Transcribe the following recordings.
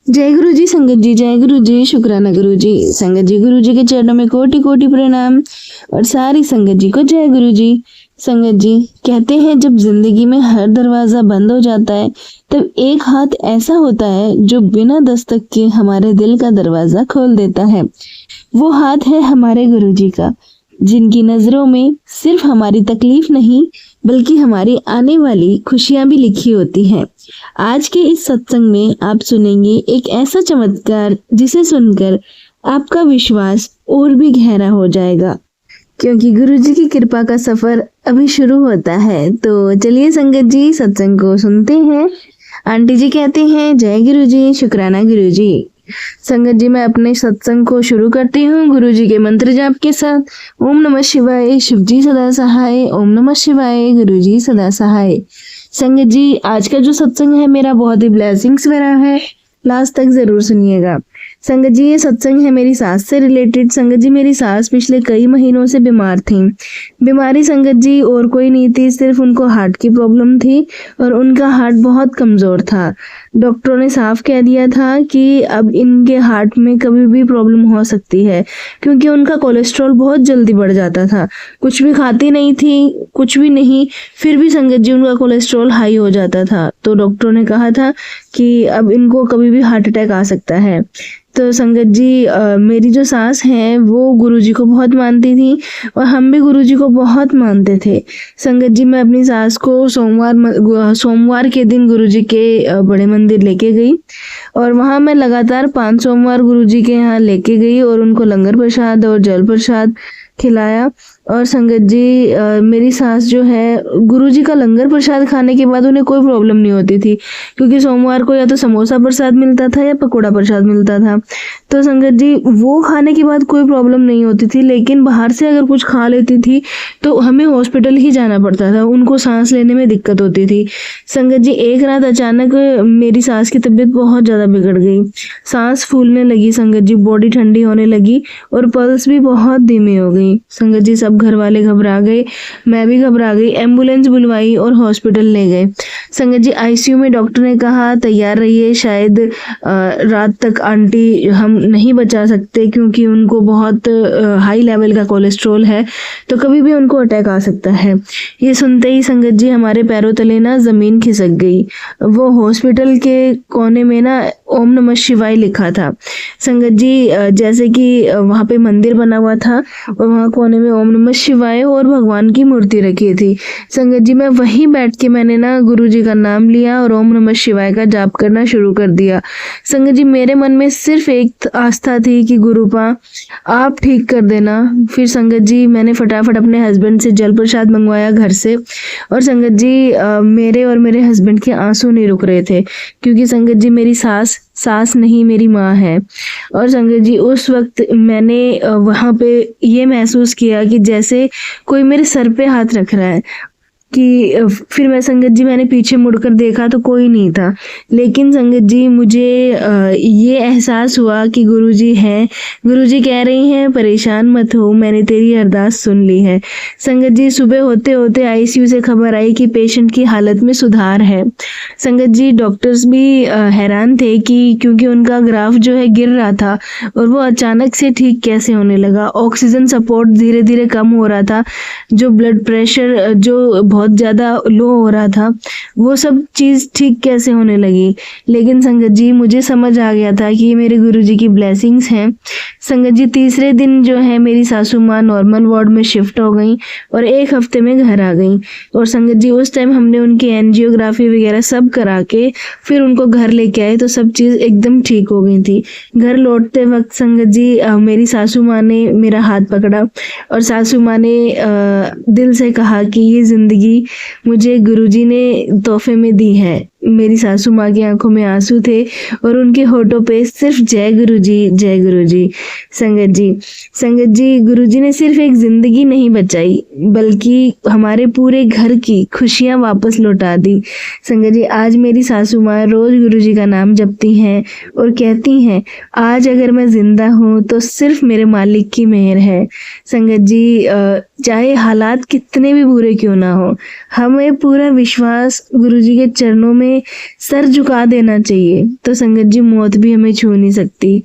जय गुरु जी संगत जी, जय गुरु जी, शुक्राना गुरु जी। संगत जी, गुरु जी के चरणों में कोटि कोटि प्रणाम और सारी संगत जी को जय गुरु जी। संगत जी, कहते हैं जब जिंदगी में हर दरवाजा बंद हो जाता है तब एक हाथ ऐसा होता है जो बिना दस्तक के हमारे दिल का दरवाजा खोल देता है। वो हाथ है हमारे गुरु जी का, जिनकी नजरों में सिर्फ हमारी तकलीफ नहीं बल्कि हमारी आने वाली खुशियां भी लिखी होती हैं। आज के इस सत्संग में आप सुनेंगे एक ऐसा चमत्कार जिसे सुनकर आपका विश्वास और भी गहरा हो जाएगा, क्योंकि गुरु जी की कृपा का सफर अभी शुरू होता है। तो चलिए संगत जी, सत्संग को सुनते हैं। आंटी जी कहते हैं जय गुरु जी, शुक्राना गुरु जी। संगत जी, मैं अपने सत्संग को शुरू करती हूँ गुरु जी के मंत्र जाप के साथ। ओम नमः शिवाय, शिव जी सदा सहाय। ओम नमः शिवाय, गुरु जी सदा सहाय। संगत जी, आज का जो सत्संग है मेरा बहुत ही ब्लेसिंग्स भरा है, लास्ट तक जरूर सुनिएगा। संगत जी, ये सत्संग है मेरी सास से रिलेटेड। संगत जी, मेरी सास पिछले कई महीनों से बीमार थी। बीमारी संगत जी और कोई नहीं थी, सिर्फ उनको हार्ट की प्रॉब्लम थी और उनका हार्ट बहुत कमजोर था। डॉक्टरों ने साफ कह दिया था कि अब इनके हार्ट में कभी भी प्रॉब्लम हो सकती है, क्योंकि उनका कोलेस्ट्रॉल बहुत जल्दी बढ़ जाता था। कुछ भी खाती नहीं थी, कुछ भी नहीं, फिर भी संगत जी उनका कोलेस्ट्रॉल हाई हो जाता था। तो डॉक्टरों ने कहा था कि अब इनको कभी भी हार्ट अटैक आ सकता है। तो संगत जी, मेरी जो सास हैं वो गुरुजी को बहुत मानती थी और हम भी गुरुजी को बहुत मानते थे। संगत जी, मैं अपनी सास को सोमवार के दिन गुरुजी के बड़े मंदिर लेके गई और वहाँ मैं लगातार 5 सोमवार गुरुजी के यहाँ लेके गई और उनको लंगर प्रसाद और जल प्रसाद खिलाया। और संगत जी, मेरी सास जो है गुरुजी का लंगर प्रसाद खाने के बाद उन्हें कोई प्रॉब्लम नहीं होती थी, क्योंकि सोमवार को या तो समोसा प्रसाद मिलता था या पकोड़ा प्रसाद मिलता था। तो संगत जी, वो खाने के बाद कोई प्रॉब्लम नहीं होती थी, लेकिन बाहर से अगर कुछ खा लेती थी तो हमें हॉस्पिटल ही जाना पड़ता था, उनको सांस लेने में दिक्कत होती थी। संगत जी, एक रात अचानक मेरी सास की तबीयत बहुत ज़्यादा बिगड़ गई, सांस फूलने लगी संगत जी, बॉडी ठंडी होने लगी और पल्स भी बहुत धीमी हो गई। संगत जी, सब घर वाले घबरा गए, मैं भी घबरा गई, एम्बुलेंस बुलवाई और हॉस्पिटल ले गए। संगत जी, आईसीयू में डॉक्टर ने कहा तैयार रहिए, शायद रात तक आंटी हम नहीं बचा सकते, क्योंकि उनको बहुत हाई लेवल का कोलेस्ट्रॉल है, तो कभी भी उनको अटैक आ सकता है। ये सुनते ही संगत जी हमारे पैरों तले ना जमीन खिसक गई। वो हॉस्पिटल के कोने में ना ओम नमः शिवाय लिखा था। संगत जी, जैसे कि वहाँ पे मंदिर बना हुआ था और वहाँ कोने में ओम नमः शिवाय और भगवान की मूर्ति रखी थी। संगत जी, मैं वहीं बैठ के मैंने ना गुरु जी का नाम लिया और ओम नमः शिवाय का जाप करना शुरू कर दिया। संगत जी, मेरे मन में सिर्फ एक आस्था थी कि गुरुपा आप ठीक कर देना। फिर संगत जी, मैंने फटाफट अपने हस्बैंड से जल प्रसाद मंगवाया घर से। और संगत जी, मेरे और मेरे हस्बैंड के आंसू नहीं रुक रहे थे, क्योंकि संगत जी मेरी सास नहीं मेरी माँ है। और संगत जी, उस वक्त मैंने वहाँ पे ये महसूस किया कि जैसे कोई मेरे सर पे हाथ रख रहा है। कि फिर मैं संगत जी, मैंने पीछे मुड़कर देखा तो कोई नहीं था, लेकिन संगत जी मुझे ये एहसास हुआ कि गुरुजी हैं। गुरुजी कह रही हैं परेशान मत हो, मैंने तेरी अरदास सुन ली है। संगत जी, सुबह होते होते आईसीयू से खबर आई कि पेशेंट की हालत में सुधार है। संगत जी, डॉक्टर्स भी हैरान थे कि क्योंकि उनका ग्राफ जो है गिर रहा था और वो अचानक से ठीक कैसे होने लगा। ऑक्सीजन सपोर्ट धीरे धीरे कम हो रहा था, जो ब्लड प्रेशर जो बहुत ज़्यादा लो हो रहा था, वो सब चीज़ ठीक कैसे होने लगी। लेकिन संगत जी, मुझे समझ आ गया था कि ये मेरे गुरुजी की ब्लेसिंग्स हैं। संगत जी, तीसरे दिन जो है मेरी सासू माँ नॉर्मल वार्ड में शिफ्ट हो गई और 1 हफ्ते में घर आ गई। और संगत जी, उस टाइम हमने उनकी एंजियोग्राफी वगैरह सब करा के फिर उनको घर लेके आए, तो सब चीज़ एकदम ठीक हो गई थी। घर लौटते वक्त संगत जी मेरी सासू माँ ने मेरा हाथ पकड़ा और सासू माँ ने दिल से कहा कि ये ज़िंदगी मुझे गुरुजी ने तोहफे में दी है। मेरी सासू माँ की आंखों में आंसू थे और उनके होठों पे सिर्फ जय गुरुजी, जय गुरुजी। संगत जी, गुरुजी ने सिर्फ एक जिंदगी नहीं बचाई, बल्कि हमारे पूरे घर की खुशियाँ वापस लौटा दी। संगत जी, आज मेरी सासू माँ रोज गुरुजी का नाम जपती हैं और कहती हैं आज अगर मैं जिंदा हूँ तो सिर्फ मेरे मालिक की मेहर है। संगत जी, चाहे हालात कितने भी बुरे क्यों ना हो, हमें पूरा विश्वास गुरुजी के चरणों में हमें सर झुका देना चाहिए, तो संगत जी मौत भी हमें छू नहीं सकती।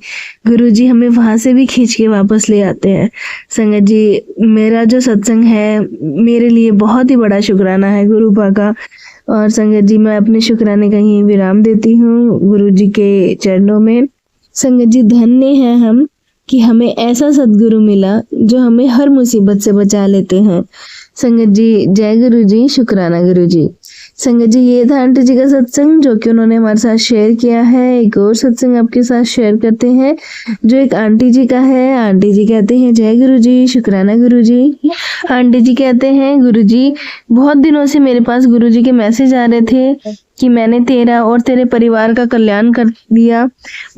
गुरुजी हमें वहां से भी खींच के वापस ले आते हैं। संगत जी, मेरा जो सत्संग है मेरे लिए बहुत ही बड़ा शुक्राना है गुरुपा का। और संगत जी, मैं अपने शुक्राने का यहीं विराम देती हूँ गुरुजी के चरणों में। संगत जी, धन्य हैं हम कि हमें ऐसा सद्गुरु मिला जो हमें हर मुसीबत से बचा लेते हैं। संगत जी, जय गुरु जी, शुक्राना गुरु जी। संगत जी, ये था आंटी जी का सत्संग जो कि उन्होंने हमारे साथ शेयर किया है। एक और सत्संग आपके साथ शेयर करते हैं जो एक आंटी जी का है। आंटी जी कहते हैं, जय गुरु जी, शुक्राना गुरु जी। आंटी जी कहते हैं, गुरु जी, बहुत दिनों से मेरे पास गुरु जी के मैसेज आ रहे थे कि मैंने तेरा और तेरे परिवार का कल्याण कर दिया,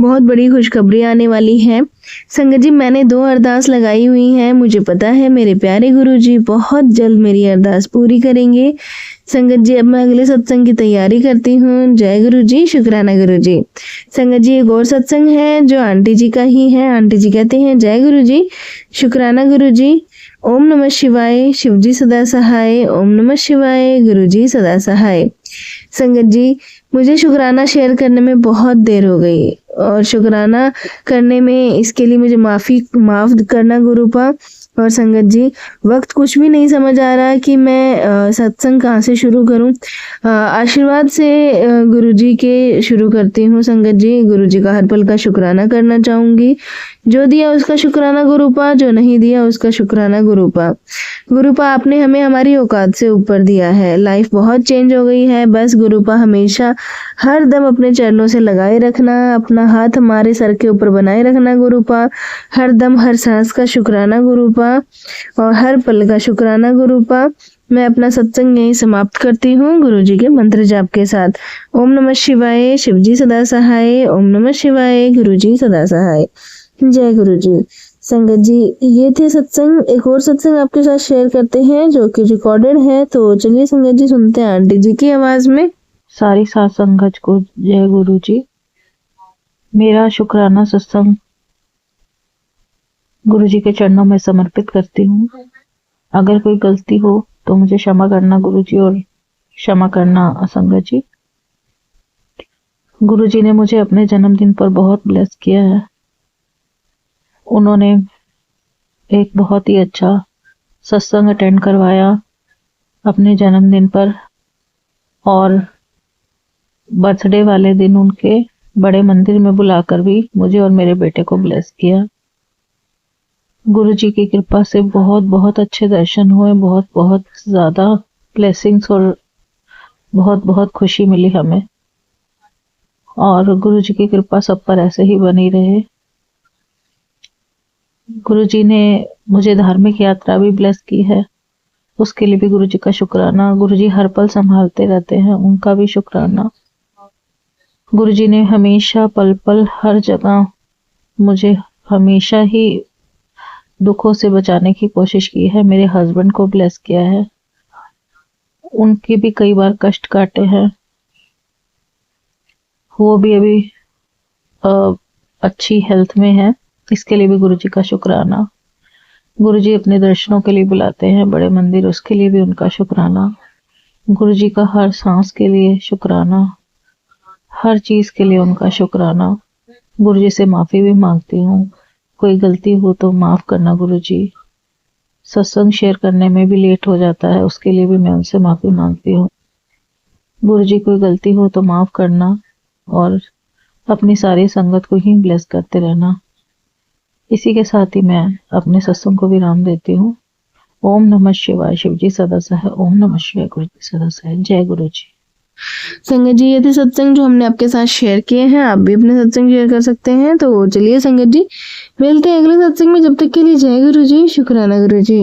बहुत बड़ी खुशखबरी आने वाली है। संगत जी, मैंने 2 अरदास लगाई हुई हैं। मुझे पता है मेरे प्यारे गुरुजी बहुत जल्द मेरी अरदास पूरी करेंगे। संगत जी, अब मैं अगले सत्संग की तैयारी करती हूँ। जय गुरु जी, शुक्राना गुरु जी। संगत जी, एक और सत्संग है जो आंटी जी का ही है। आंटी जी कहते हैं, जय गुरु जी, शुक्राना गुरु जी। ओम नमः शिवाय, शिव जी सदा सहाय। ओम नमः शिवाय, गुरु जी सदा सहाय। संगत जी, मुझे शुक्राना शेयर करने में बहुत देर हो गई और शुक्राना करने में इसके लिए मुझे माफ करना गुरुपा। और संगत जी, वक्त कुछ भी नहीं समझ आ रहा कि मैं सत्संग कहाँ से शुरू करूं। आशीर्वाद से गुरुजी के शुरू करती हूँ। संगत जी, गुरुजी का हर पल का शुक्राना करना चाहूंगी। जो दिया उसका शुक्राना गुरुपा, जो नहीं दिया उसका शुक्राना गुरुपा। गुरुपा, आपने हमें हमारी औकात से ऊपर दिया है। लाइफ बहुत चेंज हो गई है। बस गुरुपा हमेशा हर दम अपने चरणों से लगाए रखना, अपना हाथ हमारे सर के ऊपर बनाए रखना गुरुपा। हर दम हर सांस का शुक्राना गुरुपा और हर पल का शुक्राना गुरुपा। मैं अपना सत्संग यहीं समाप्त करती हूँ गुरुजी के मंत्र जाप के साथ। ओम नमः शिवाय, शिव जी सदा सहाय। ओम नमः शिवाय, गुरुजी सदा सहाय। जय गुरु जी। संगत जी, ये थे सत्संग। एक और सत्संग आपके साथ शेयर करते हैं जो कि रिकॉर्डेड है। तो चलिए संगत जी, सुनते हैं आंटी जी की आवाज में। सारी सात संगत को जय गुरु जी। मेरा शुक्राना सत्संग गुरु जी के चरणों में समर्पित करती हूँ। अगर कोई गलती हो तो मुझे क्षमा करना गुरु जी, और क्षमा करना संगत जी। गुरु जी ने मुझे अपने जन्मदिन पर बहुत ब्लेस किया है। उन्होंने एक बहुत ही अच्छा सत्संग अटेंड करवाया अपने जन्मदिन पर, और बर्थडे वाले दिन उनके बड़े मंदिर में बुलाकर भी मुझे और मेरे बेटे को ब्लेस किया। गुरु जी की कृपा से बहुत बहुत अच्छे दर्शन हुए, बहुत बहुत ज्यादा ब्लेसिंग्स और बहुत बहुत खुशी मिली हमें। और गुरु जी की कृपा सब पर ऐसे ही बनी रहे। गुरु जी ने मुझे धार्मिक यात्रा भी ब्लेस की है, उसके लिए भी गुरु जी का शुक्राना। गुरु जी हर पल संभालते रहते हैं, उनका भी शुक्राना। गुरु जी ने हमेशा पल पल हर जगह मुझे हमेशा ही दुखों से बचाने की कोशिश की है। मेरे हस्बैंड को ब्लेस किया है, उनके भी कई बार कष्ट काटे हैं। वो भी अभी अच्छी हेल्थ में है, इसके लिए भी गुरु जी का शुक्राना। गुरु जी अपने दर्शनों के लिए बुलाते हैं बड़े मंदिर, उसके लिए भी उनका शुक्राना। गुरु जी का हर सांस के लिए शुक्राना, हर चीज के लिए उनका शुक्राना। गुरु जी से माफी भी मांगती हूँ, कोई गलती हो तो माफ करना गुरु जी। सत्संग शेयर करने में भी लेट हो जाता है, उसके लिए भी मैं उनसे माफी मांगती हूँ। गुरु जी कोई गलती हो तो माफ करना और अपनी सारी संगत को ही ब्लेस करते रहना। इसी के साथ ही मैं अपने सत्संग को विराम देती हूँ। ओम नमः शिवाय, शिव जी सदा सहाय। ओम नमः शिवाय, गुरु जी सदा सहाय। जय गुरु जी। संगत जी, ये थे सत्संग जो हमने आपके साथ शेयर किए हैं। आप भी अपने सत्संग शेयर कर सकते हैं। तो चलिए संगत जी, मिलते हैं अगले सत्संग में। जब तक के लिए जय गुरु जी, शुक्राना गुरु जी।